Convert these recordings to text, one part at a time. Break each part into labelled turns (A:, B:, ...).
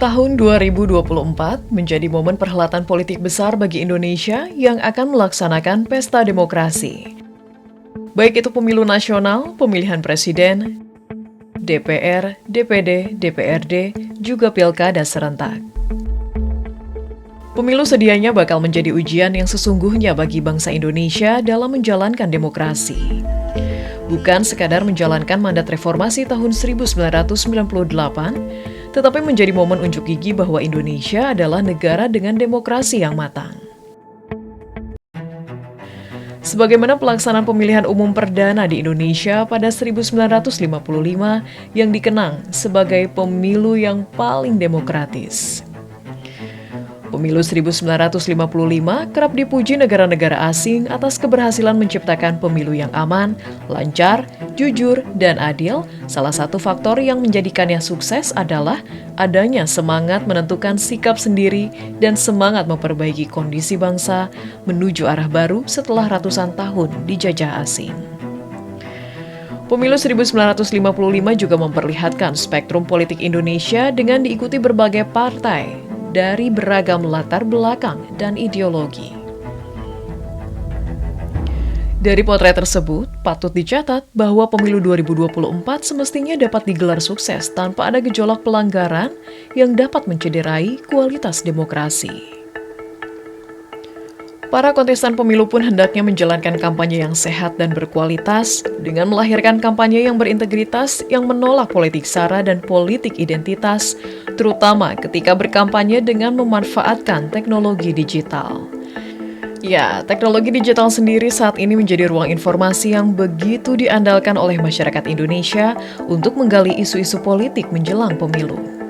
A: Tahun 2024 menjadi momen perhelatan politik besar bagi Indonesia yang akan melaksanakan pesta demokrasi. Baik itu pemilu nasional, pemilihan presiden, DPR, DPD, DPRD, juga pilkada serentak. Pemilu sedianya bakal menjadi ujian yang sesungguhnya bagi bangsa Indonesia dalam menjalankan demokrasi. Bukan sekadar menjalankan mandat reformasi tahun 1998, tetapi menjadi momen unjuk gigi bahwa Indonesia adalah negara dengan demokrasi yang matang. Sebagaimana pelaksanaan pemilihan umum perdana di Indonesia pada 1955 yang dikenang sebagai pemilu yang paling demokratis. Pemilu 1955 kerap dipuji negara-negara asing atas keberhasilan menciptakan pemilu yang aman, lancar, jujur, dan adil. Salah satu faktor yang menjadikannya sukses adalah adanya semangat menentukan sikap sendiri dan semangat memperbaiki kondisi bangsa menuju arah baru setelah ratusan tahun dijajah asing. Pemilu 1955 juga memperlihatkan spektrum politik Indonesia dengan diikuti berbagai partai dari beragam latar belakang dan ideologi. Dari potret tersebut, patut dicatat bahwa pemilu 2024 semestinya dapat digelar sukses tanpa ada gejolak pelanggaran yang dapat mencederai kualitas demokrasi. Para kontestan pemilu pun hendaknya menjalankan kampanye yang sehat dan berkualitas dengan melahirkan kampanye yang berintegritas yang menolak politik sara dan politik identitas, terutama ketika berkampanye dengan memanfaatkan teknologi digital. Ya, teknologi digital sendiri saat ini menjadi ruang informasi yang begitu diandalkan oleh masyarakat Indonesia untuk menggali isu-isu politik menjelang pemilu.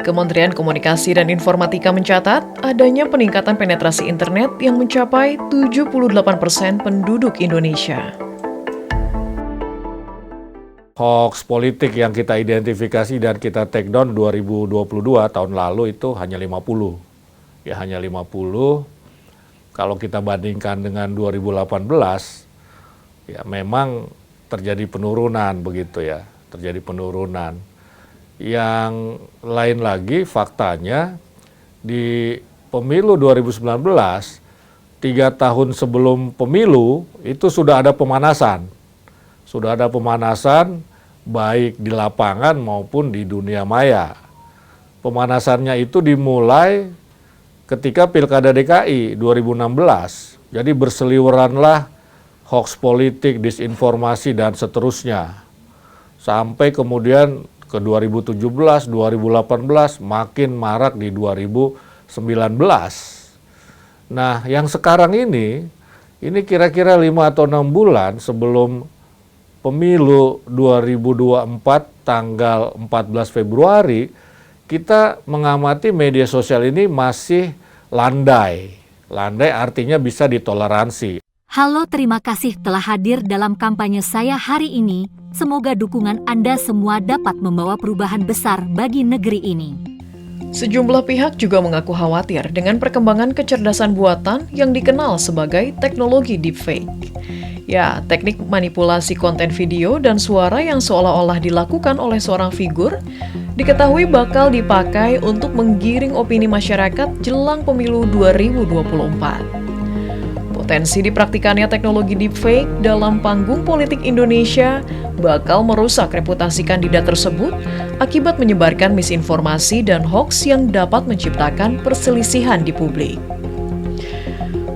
A: Kementerian Komunikasi dan Informatika mencatat adanya peningkatan penetrasi internet yang mencapai 78% penduduk Indonesia.
B: Hoax politik yang kita identifikasi dan kita take down 2022 tahun lalu itu hanya 50. Ya hanya 50. Kalau kita bandingkan dengan 2018, ya memang terjadi penurunan begitu ya, terjadi penurunan. Yang lain lagi faktanya di pemilu 2019, 3 tahun sebelum pemilu itu sudah ada pemanasan. Sudah ada pemanasan baik di lapangan maupun di dunia maya. Pemanasannya itu dimulai ketika Pilkada DKI 2016. Jadi berseliweranlah hoax politik, disinformasi dan seterusnya. Sampai kemudian ke 2017, 2018 makin marak di 2019. Nah, yang sekarang ini kira-kira 5 atau 6 bulan sebelum pemilu 2024 tanggal 14 Februari, kita mengamati media sosial ini masih landai. Landai artinya bisa ditoleransi.
C: Halo, terima kasih telah hadir dalam kampanye saya hari ini. Semoga dukungan Anda semua dapat membawa perubahan besar bagi negeri ini.
A: Sejumlah pihak juga mengaku khawatir dengan perkembangan kecerdasan buatan yang dikenal sebagai teknologi deepfake. Ya, teknik manipulasi konten video dan suara yang seolah-olah dilakukan oleh seorang figur diketahui bakal dipakai untuk menggiring opini masyarakat jelang pemilu 2024. Potensi dipraktikannya teknologi deepfake dalam panggung politik Indonesia bakal merusak reputasi kandidat tersebut akibat menyebarkan misinformasi dan hoaks yang dapat menciptakan perselisihan di publik.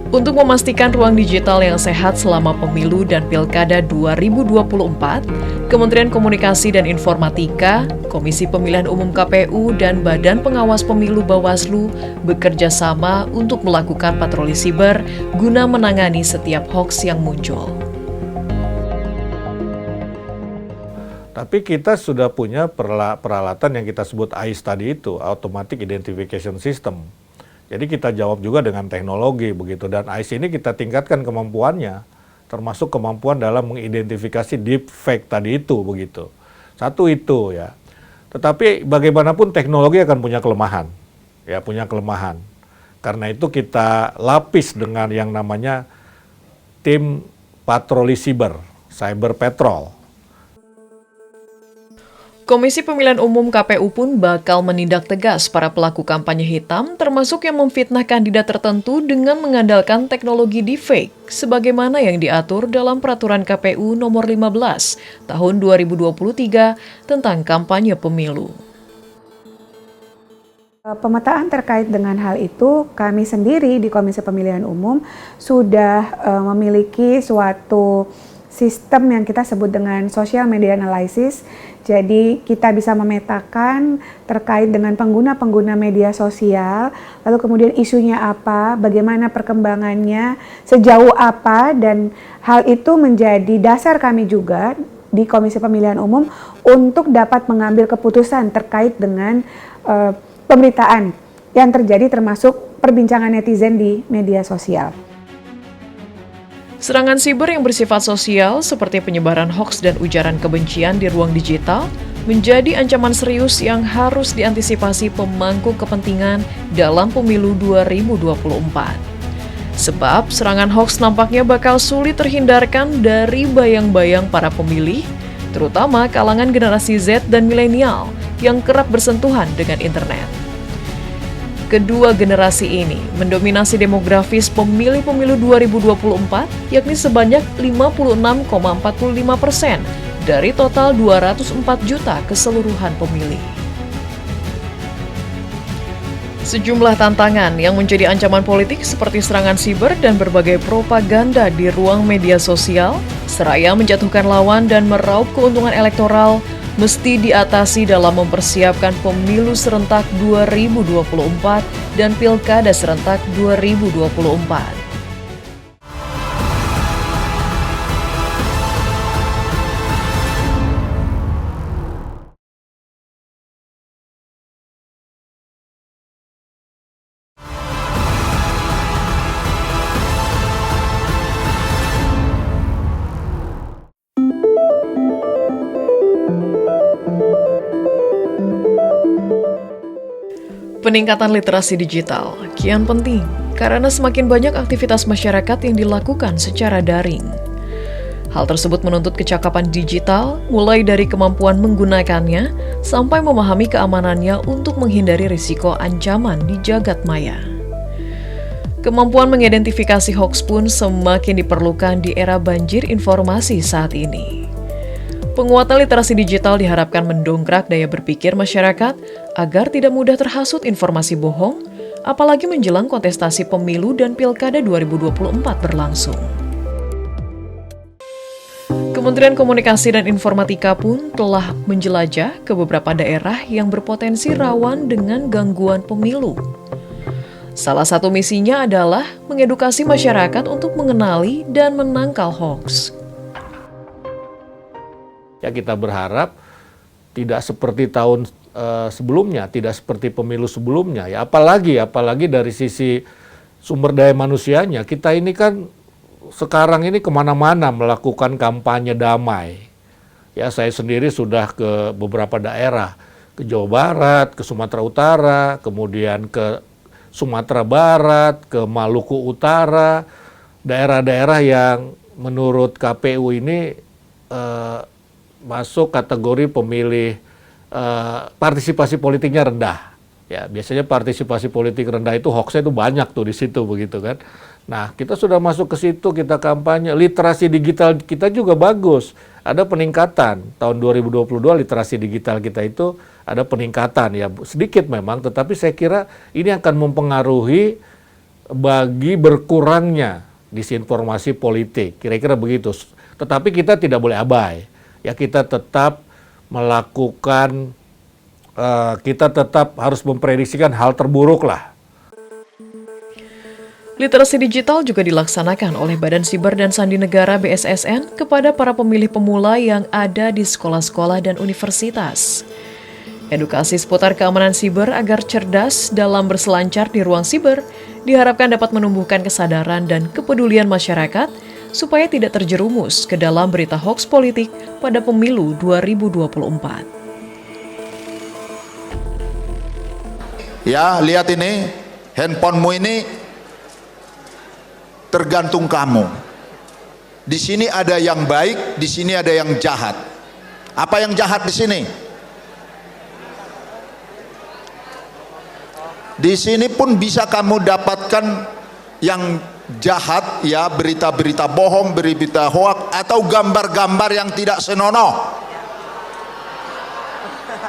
A: Untuk memastikan ruang digital yang sehat selama pemilu dan pilkada 2024, Kementerian Komunikasi dan Informatika, Komisi Pemilihan Umum KPU, dan Badan Pengawas Pemilu Bawaslu bekerja sama untuk melakukan patroli siber guna menangani setiap hoaks yang muncul.
B: Tapi kita sudah punya peralatan yang kita sebut AIS tadi itu, Automatic Identification System. Jadi kita jawab juga dengan teknologi begitu, dan AIS ini kita tingkatkan kemampuannya, termasuk kemampuan dalam mengidentifikasi deepfake tadi itu begitu. Satu itu ya. Tetapi bagaimanapun teknologi akan punya kelemahan. Ya, punya kelemahan. Karena itu kita lapis dengan yang namanya tim patroli siber, cyber patrol.
A: Komisi Pemilihan Umum KPU pun bakal menindak tegas para pelaku kampanye hitam, termasuk yang memfitnah kandidat tertentu dengan mengandalkan teknologi deepfake, sebagaimana yang diatur dalam Peraturan KPU Nomor 15 Tahun 2023 tentang kampanye pemilu.
D: Pemetaan terkait dengan hal itu, kami sendiri di Komisi Pemilihan Umum sudah memiliki suatu sistem yang kita sebut dengan social media analysis. Jadi kita bisa memetakan terkait dengan pengguna-pengguna media sosial, lalu kemudian isunya apa, bagaimana perkembangannya, sejauh apa, dan hal itu menjadi dasar kami juga di Komisi Pemilihan Umum untuk dapat mengambil keputusan terkait dengan pemberitaan yang terjadi termasuk perbincangan netizen di media sosial.
A: Serangan siber yang bersifat sosial seperti penyebaran hoaks dan ujaran kebencian di ruang digital menjadi ancaman serius yang harus diantisipasi pemangku kepentingan dalam pemilu 2024. Sebab serangan hoaks nampaknya bakal sulit terhindarkan dari bayang-bayang para pemilih, terutama kalangan generasi Z dan milenial yang kerap bersentuhan dengan internet. Kedua generasi ini mendominasi demografis pemilih pemilu 2024, yakni sebanyak 56,45% dari total 204 juta keseluruhan pemilih. Sejumlah tantangan yang menjadi ancaman politik seperti serangan siber dan berbagai propaganda di ruang media sosial, seraya menjatuhkan lawan dan meraup keuntungan elektoral, mesti diatasi dalam mempersiapkan pemilu serentak 2024 dan pilkada serentak 2024. Peningkatan literasi digital kian penting karena semakin banyak aktivitas masyarakat yang dilakukan secara daring. Hal tersebut menuntut kecakapan digital, mulai dari kemampuan menggunakannya sampai memahami keamanannya untuk menghindari risiko ancaman di jagat maya. Kemampuan mengidentifikasi hoaks pun semakin diperlukan di era banjir informasi saat ini. Penguatan literasi digital diharapkan mendongkrak daya berpikir masyarakat agar tidak mudah terhasut informasi bohong, apalagi menjelang kontestasi pemilu dan pilkada 2024 berlangsung. Kementerian Komunikasi dan Informatika pun telah menjelajah ke beberapa daerah yang berpotensi rawan dengan gangguan pemilu. Salah satu misinya adalah mengedukasi masyarakat untuk mengenali dan menangkal hoaks.
B: Ya, kita berharap tidak seperti tahun sebelumnya, tidak seperti pemilu sebelumnya. Ya, apalagi dari sisi sumber daya manusianya, kita ini kan sekarang ini kemana-mana melakukan kampanye damai. Ya, saya sendiri sudah ke beberapa daerah, ke Jawa Barat, ke Sumatera Utara, kemudian ke Sumatera Barat, ke Maluku Utara, daerah-daerah yang menurut KPU ini masuk kategori pemilih partisipasi politiknya rendah. Ya, biasanya partisipasi politik rendah itu hoaxnya itu banyak tuh di situ begitu kan. Nah, kita sudah masuk ke situ, kita kampanye. Literasi digital kita juga bagus. Ada peningkatan. Tahun 2022 literasi digital kita itu ada peningkatan ya, sedikit memang, tetapi saya kira ini akan mempengaruhi bagi berkurangnya disinformasi politik. Kira-kira begitu. Tetapi kita tidak boleh abai. Ya, kita tetap melakukan, kita tetap harus memprediksikan hal terburuk lah.
A: Literasi digital juga dilaksanakan oleh Badan Siber dan Sandi Negara BSSN kepada para pemilih pemula yang ada di sekolah-sekolah dan universitas. Edukasi seputar keamanan siber agar cerdas dalam berselancar di ruang siber diharapkan dapat menumbuhkan kesadaran dan kepedulian masyarakat supaya tidak terjerumus ke dalam berita hoaks politik pada pemilu 2024.
E: Ya, lihat ini, handphonemu ini tergantung kamu. Di sini ada yang baik, di sini ada yang jahat. Apa yang jahat di sini? Di sini pun bisa kamu dapatkan yang jahat, ya, berita-berita bohong, berita hoak, atau gambar-gambar yang tidak senonoh.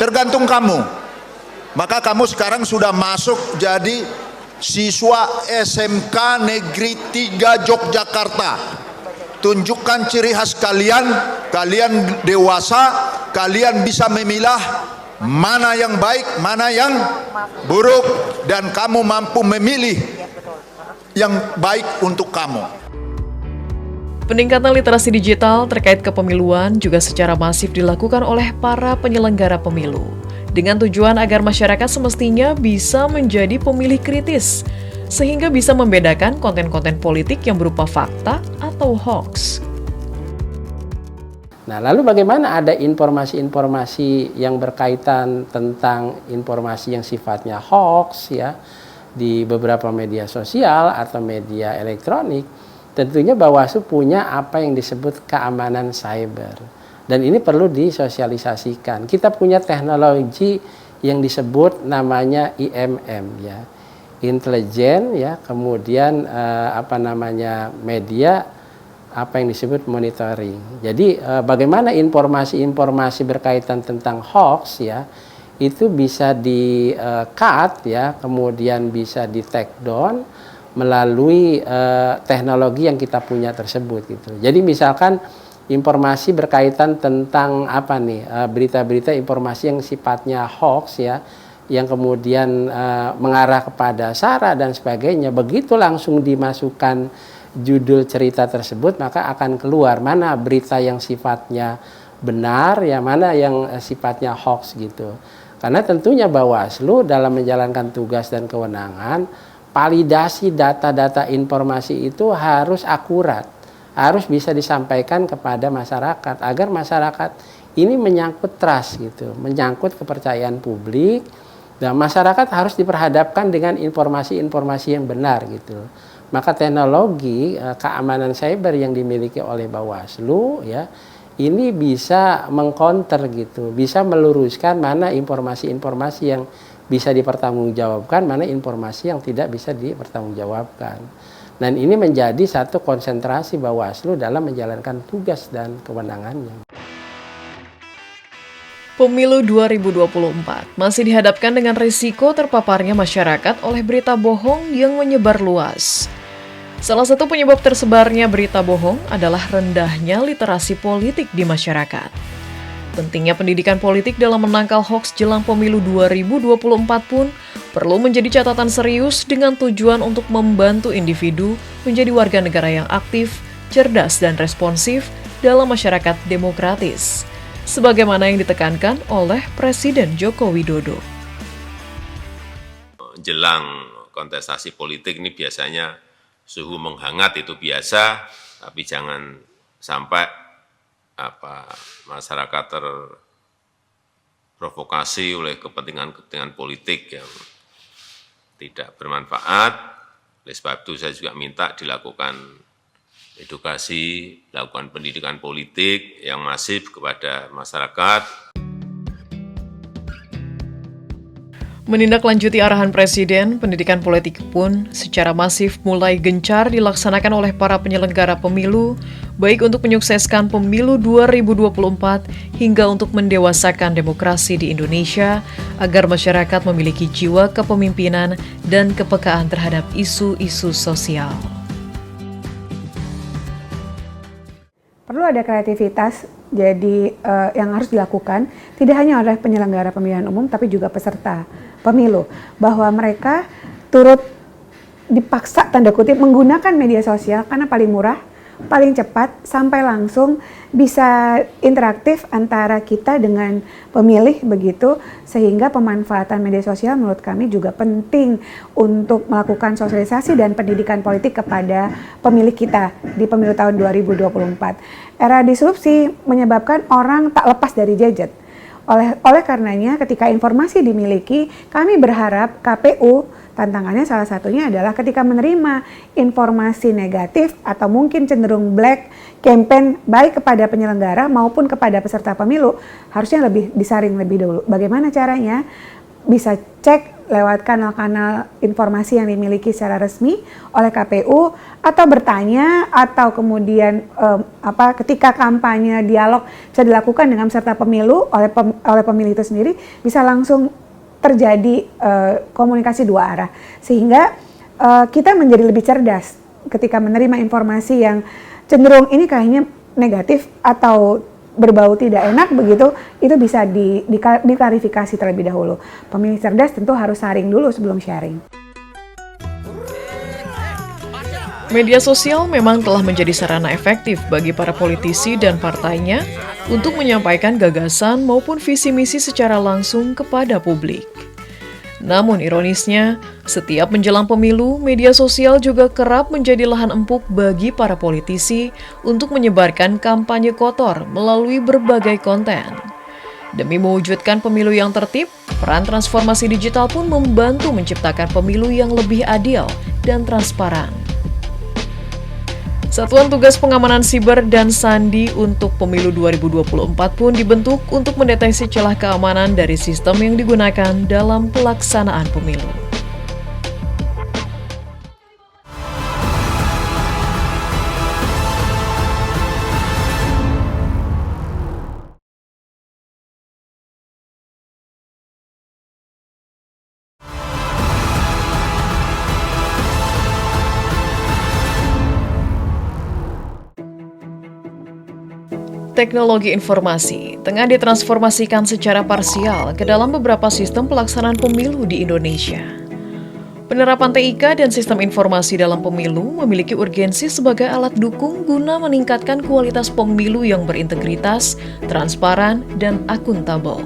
E: Tergantung kamu. Maka kamu sekarang sudah masuk jadi siswa SMK Negeri 3 Yogyakarta. Tunjukkan ciri khas kalian, kalian dewasa, kalian bisa memilah mana yang baik, mana yang buruk, dan kamu mampu memilih yang baik untuk kamu.
A: Peningkatan literasi digital terkait kepemiluan juga secara masif dilakukan oleh para penyelenggara pemilu, dengan tujuan agar masyarakat semestinya bisa menjadi pemilih kritis, sehingga bisa membedakan konten-konten politik yang berupa fakta atau hoax.
F: Nah, lalu bagaimana ada informasi-informasi yang berkaitan tentang informasi yang sifatnya hoax, ya, di beberapa media sosial atau media elektronik? Tentunya Bawaslu punya apa yang disebut keamanan cyber, dan ini perlu disosialisasikan. Kita punya teknologi yang disebut namanya IMM, ya, intelijen, ya, kemudian media, apa yang disebut monitoring. Jadi bagaimana informasi-informasi berkaitan tentang hoax, ya, itu bisa di-cut, ya, kemudian bisa di-take down melalui teknologi yang kita punya tersebut, gitu. Jadi misalkan informasi berkaitan tentang berita-berita informasi yang sifatnya hoax, ya, yang kemudian mengarah kepada sara dan sebagainya, begitu langsung dimasukkan judul cerita tersebut, maka akan keluar mana berita yang sifatnya benar, ya, mana yang sifatnya hoax, gitu. Karena tentunya Bawaslu dalam menjalankan tugas dan kewenangan, validasi data-data informasi itu harus akurat, harus bisa disampaikan kepada masyarakat, agar masyarakat ini menyangkut trust, gitu, menyangkut kepercayaan publik, dan masyarakat harus diperhadapkan dengan informasi-informasi yang benar, gitu. Maka teknologi keamanan cyber yang dimiliki oleh Bawaslu, ya, ini bisa mengcounter, gitu, bisa meluruskan mana informasi-informasi yang bisa dipertanggungjawabkan, mana informasi yang tidak bisa dipertanggungjawabkan. Dan ini menjadi satu konsentrasi Bawaslu dalam menjalankan tugas dan kewenangannya.
A: Pemilu 2024 masih dihadapkan dengan risiko terpaparnya masyarakat oleh berita bohong yang menyebar luas. Salah satu penyebab tersebarnya berita bohong adalah rendahnya literasi politik di masyarakat. Pentingnya pendidikan politik dalam menangkal hoaks jelang pemilu 2024 pun perlu menjadi catatan serius dengan tujuan untuk membantu individu menjadi warga negara yang aktif, cerdas, dan responsif dalam masyarakat demokratis, sebagaimana yang ditekankan oleh Presiden Joko Widodo.
G: Jelang kontestasi politik ini biasanya suhu menghangat, itu biasa, tapi jangan sampai masyarakat terprovokasi oleh kepentingan-kepentingan politik yang tidak bermanfaat. Oleh sebab itu saya juga minta dilakukan edukasi, lakukan pendidikan politik yang masif kepada masyarakat.
A: Menindaklanjuti arahan Presiden, pendidikan politik pun secara masif mulai gencar dilaksanakan oleh para penyelenggara pemilu, baik untuk menyukseskan pemilu 2024 hingga untuk mendewasakan demokrasi di Indonesia, agar masyarakat memiliki jiwa kepemimpinan dan kepekaan terhadap isu-isu sosial.
D: Perlu ada kreativitas, jadi yang harus dilakukan tidak hanya oleh penyelenggara pemilihan umum, tapi juga peserta pemilu, bahwa mereka turut dipaksa tanda kutip menggunakan media sosial karena paling murah, paling cepat, sampai langsung bisa interaktif antara kita dengan pemilih begitu, sehingga pemanfaatan media sosial menurut kami juga penting untuk melakukan sosialisasi dan pendidikan politik kepada pemilih kita di pemilu tahun 2024. Era disrupsi menyebabkan orang tak lepas dari gadget. Oleh karenanya ketika informasi dimiliki, kami berharap KPU, tantangannya salah satunya adalah ketika menerima informasi negatif atau mungkin cenderung black campaign baik kepada penyelenggara maupun kepada peserta pemilu, harusnya lebih disaring lebih dulu. Bagaimana caranya? Bisa cek lewat kanal-kanal informasi yang dimiliki secara resmi oleh KPU, atau bertanya, atau kemudian ketika kampanye dialog bisa dilakukan dengan peserta pemilu oleh pemilih itu sendiri, bisa langsung terjadi komunikasi dua arah, sehingga kita menjadi lebih cerdas ketika menerima informasi yang cenderung ini kayaknya negatif atau berbau tidak enak begitu, itu bisa diklarifikasi terlebih dahulu. Pemilih cerdas tentu harus saring dulu sebelum sharing.
A: Media sosial memang telah menjadi sarana efektif bagi para politisi dan partainya untuk menyampaikan gagasan maupun visi misi secara langsung kepada publik. Namun ironisnya, setiap menjelang pemilu, media sosial juga kerap menjadi lahan empuk bagi para politisi untuk menyebarkan kampanye kotor melalui berbagai konten. Demi mewujudkan pemilu yang tertib, peran transformasi digital pun membantu menciptakan pemilu yang lebih adil dan transparan. Satuan Tugas Pengamanan Siber dan Sandi untuk Pemilu 2024 pun dibentuk untuk mendeteksi celah keamanan dari sistem yang digunakan dalam pelaksanaan pemilu. Teknologi informasi tengah ditransformasikan secara parsial ke dalam beberapa sistem pelaksanaan pemilu di Indonesia. Penerapan TIK dan sistem informasi dalam pemilu memiliki urgensi sebagai alat dukung guna meningkatkan kualitas pemilu yang berintegritas, transparan, dan akuntabel.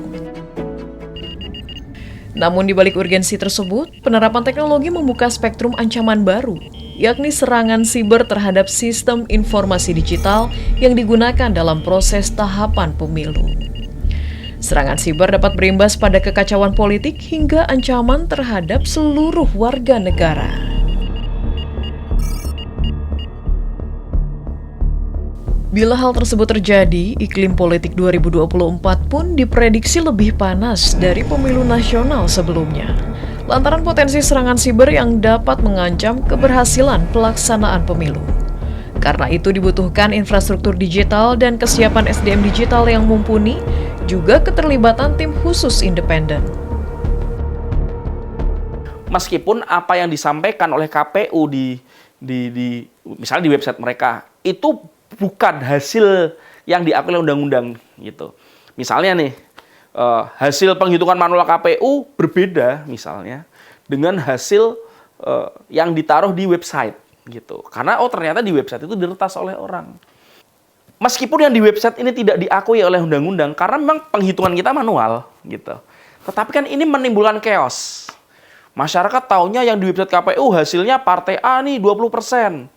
A: Namun di balik urgensi tersebut, penerapan teknologi membuka spektrum ancaman baru, yakni serangan siber terhadap sistem informasi digital yang digunakan dalam proses tahapan pemilu. Serangan siber dapat berimbas pada kekacauan politik hingga ancaman terhadap seluruh warga negara. Bila hal tersebut terjadi, iklim politik 2024 pun diprediksi lebih panas dari pemilu nasional sebelumnya, lantaran potensi serangan siber yang dapat mengancam keberhasilan pelaksanaan pemilu. Karena itu dibutuhkan infrastruktur digital dan kesiapan SDM digital yang mumpuni, juga keterlibatan tim khusus independen.
H: Meskipun apa yang disampaikan oleh KPU misalnya di website mereka itu bukan hasil yang diakui oleh undang-undang gitu. Misalnya nih, hasil penghitungan manual KPU berbeda misalnya dengan hasil yang ditaruh di website gitu. Karena ternyata di website itu diretas oleh orang. Meskipun yang di website ini tidak diakui oleh undang-undang karena memang penghitungan kita manual gitu. Tetapi kan ini menimbulkan chaos. Masyarakat taunya yang di website KPU hasilnya partai A nih 20%.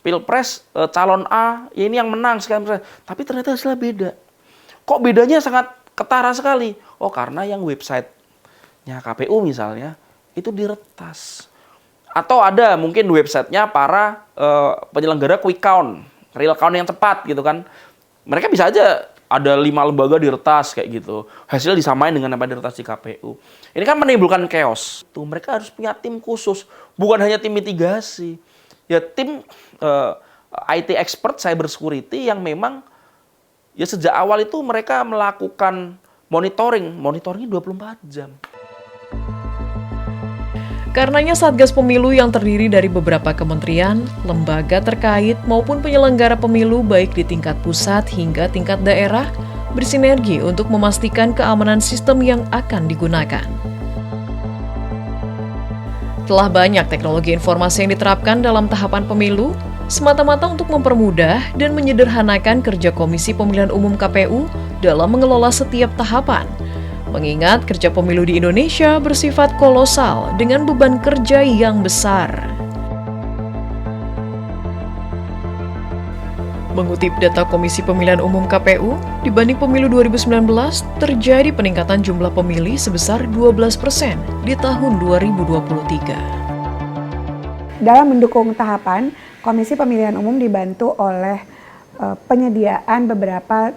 H: Pilpres calon A ini yang menang sekian persen. Tapi ternyata hasilnya beda. Kok bedanya sangat ketara sekali? Oh, karena yang websitenya KPU misalnya itu diretas. Atau ada mungkin websitenya para penyelenggara quick count, real count yang cepat gitu kan. Mereka bisa aja ada 5 lembaga diretas kayak gitu. Hasilnya disamain dengan apa diretas di KPU. Ini kan menimbulkan chaos. Tuh, mereka harus punya tim khusus, bukan hanya tim mitigasi. Ya tim IT expert cyber security yang memang ya sejak awal itu mereka melakukan monitoringnya 24 jam.
A: Karenanya Satgas Pemilu yang terdiri dari beberapa kementerian, lembaga terkait maupun penyelenggara pemilu baik di tingkat pusat hingga tingkat daerah bersinergi untuk memastikan keamanan sistem yang akan digunakan. Telah banyak teknologi informasi yang diterapkan dalam tahapan pemilu, semata-mata untuk mempermudah dan menyederhanakan kerja Komisi Pemilihan Umum KPU dalam mengelola setiap tahapan. Mengingat kerja pemilu di Indonesia bersifat kolosal dengan beban kerja yang besar. Mengutip data Komisi Pemilihan Umum KPU, dibanding pemilu 2019, terjadi peningkatan jumlah pemilih sebesar 12% di tahun 2023.
D: Dalam mendukung tahapan, Komisi Pemilihan Umum dibantu oleh penyediaan beberapa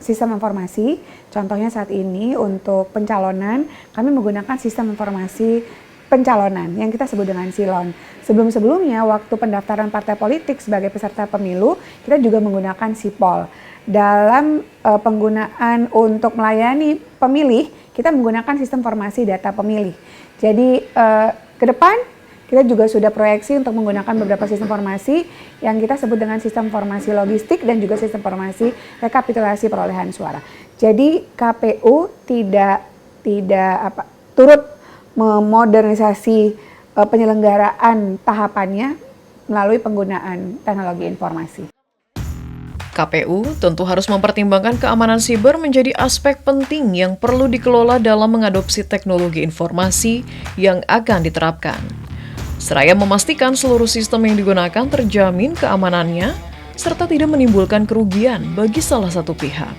D: sistem informasi. Contohnya saat ini untuk pencalonan, kami menggunakan sistem informasi pencalonan yang kita sebut dengan silon. Sebelum-sebelumnya waktu pendaftaran partai politik sebagai peserta pemilu, kita juga menggunakan sipol. Dalam penggunaan untuk melayani pemilih, kita menggunakan sistem informasi data pemilih. Jadi ke depan kita juga sudah proyeksi untuk menggunakan beberapa sistem informasi yang kita sebut dengan sistem informasi logistik dan juga sistem informasi rekapitulasi perolehan suara. Jadi KPU tidak turut memodernisasi penyelenggaraan tahapannya melalui penggunaan teknologi informasi.
A: KPU tentu harus mempertimbangkan keamanan siber menjadi aspek penting yang perlu dikelola dalam mengadopsi teknologi informasi yang akan diterapkan. Seraya memastikan seluruh sistem yang digunakan terjamin keamanannya, serta tidak menimbulkan kerugian bagi salah satu pihak.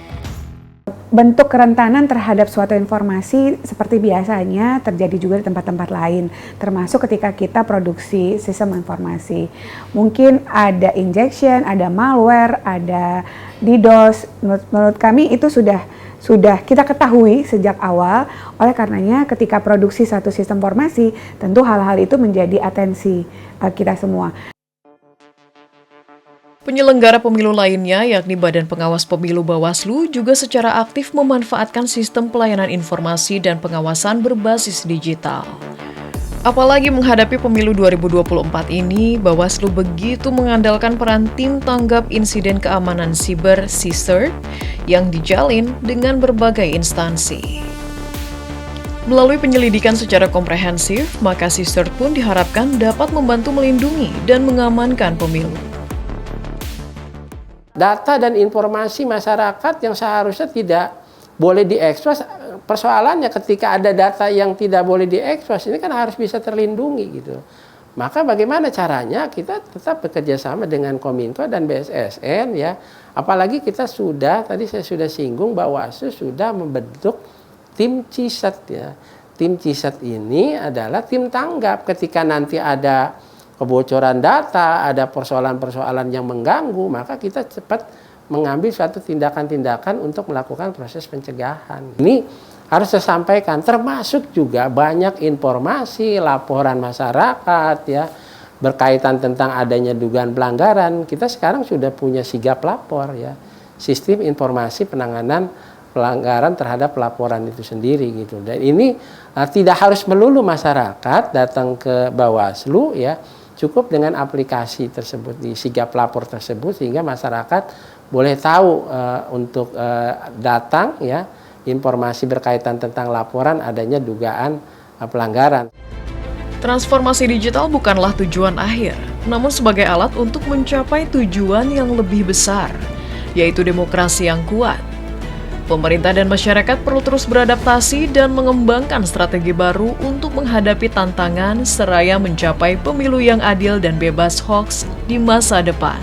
D: Bentuk kerentanan terhadap suatu informasi seperti biasanya terjadi juga di tempat-tempat lain, termasuk ketika kita produksi sistem informasi. Mungkin ada injection, ada malware, ada DDoS. Menurut kami itu sudah kita ketahui sejak awal. Oleh karenanya ketika produksi satu sistem informasi, tentu hal-hal itu menjadi atensi kita semua.
A: Penyelenggara pemilu lainnya, yakni Badan Pengawas Pemilu Bawaslu, juga secara aktif memanfaatkan sistem pelayanan informasi dan pengawasan berbasis digital. Apalagi menghadapi pemilu 2024 ini, Bawaslu begitu mengandalkan peran tim tanggap insiden keamanan siber (CSIRT) yang dijalin dengan berbagai instansi. Melalui penyelidikan secara komprehensif, maka CSIRT pun diharapkan dapat membantu melindungi dan mengamankan pemilu.
F: Data dan informasi masyarakat yang seharusnya tidak boleh diekspos, persoalannya ketika ada data yang tidak boleh diekspos, ini kan harus bisa terlindungi gitu. Maka bagaimana caranya kita tetap bekerja sama dengan Kominfo dan BSSN ya. Apalagi kita tadi saya sudah singgung Bawaslu sudah membentuk tim CSIRT ya. Tim CSIRT ini adalah tim tanggap ketika nanti ada kebocoran data, ada persoalan-persoalan yang mengganggu, maka kita cepat mengambil suatu tindakan-tindakan untuk melakukan proses pencegahan. Ini harus saya sampaikan, termasuk juga banyak informasi, laporan masyarakat ya berkaitan tentang adanya dugaan pelanggaran. Kita sekarang sudah punya sigap lapor ya, sistem informasi penanganan pelanggaran terhadap laporan itu sendiri gitu. Dan ini tidak harus melulu masyarakat datang ke Bawaslu ya. Cukup dengan aplikasi tersebut di sigap lapor tersebut sehingga masyarakat boleh tahu untuk datang ya informasi berkaitan tentang laporan adanya dugaan pelanggaran.
A: Transformasi digital bukanlah tujuan akhir, namun sebagai alat untuk mencapai tujuan yang lebih besar, yaitu demokrasi yang kuat. Pemerintah dan masyarakat perlu terus beradaptasi dan mengembangkan strategi baru untuk menghadapi tantangan seraya mencapai pemilu yang adil dan bebas hoaks di masa depan.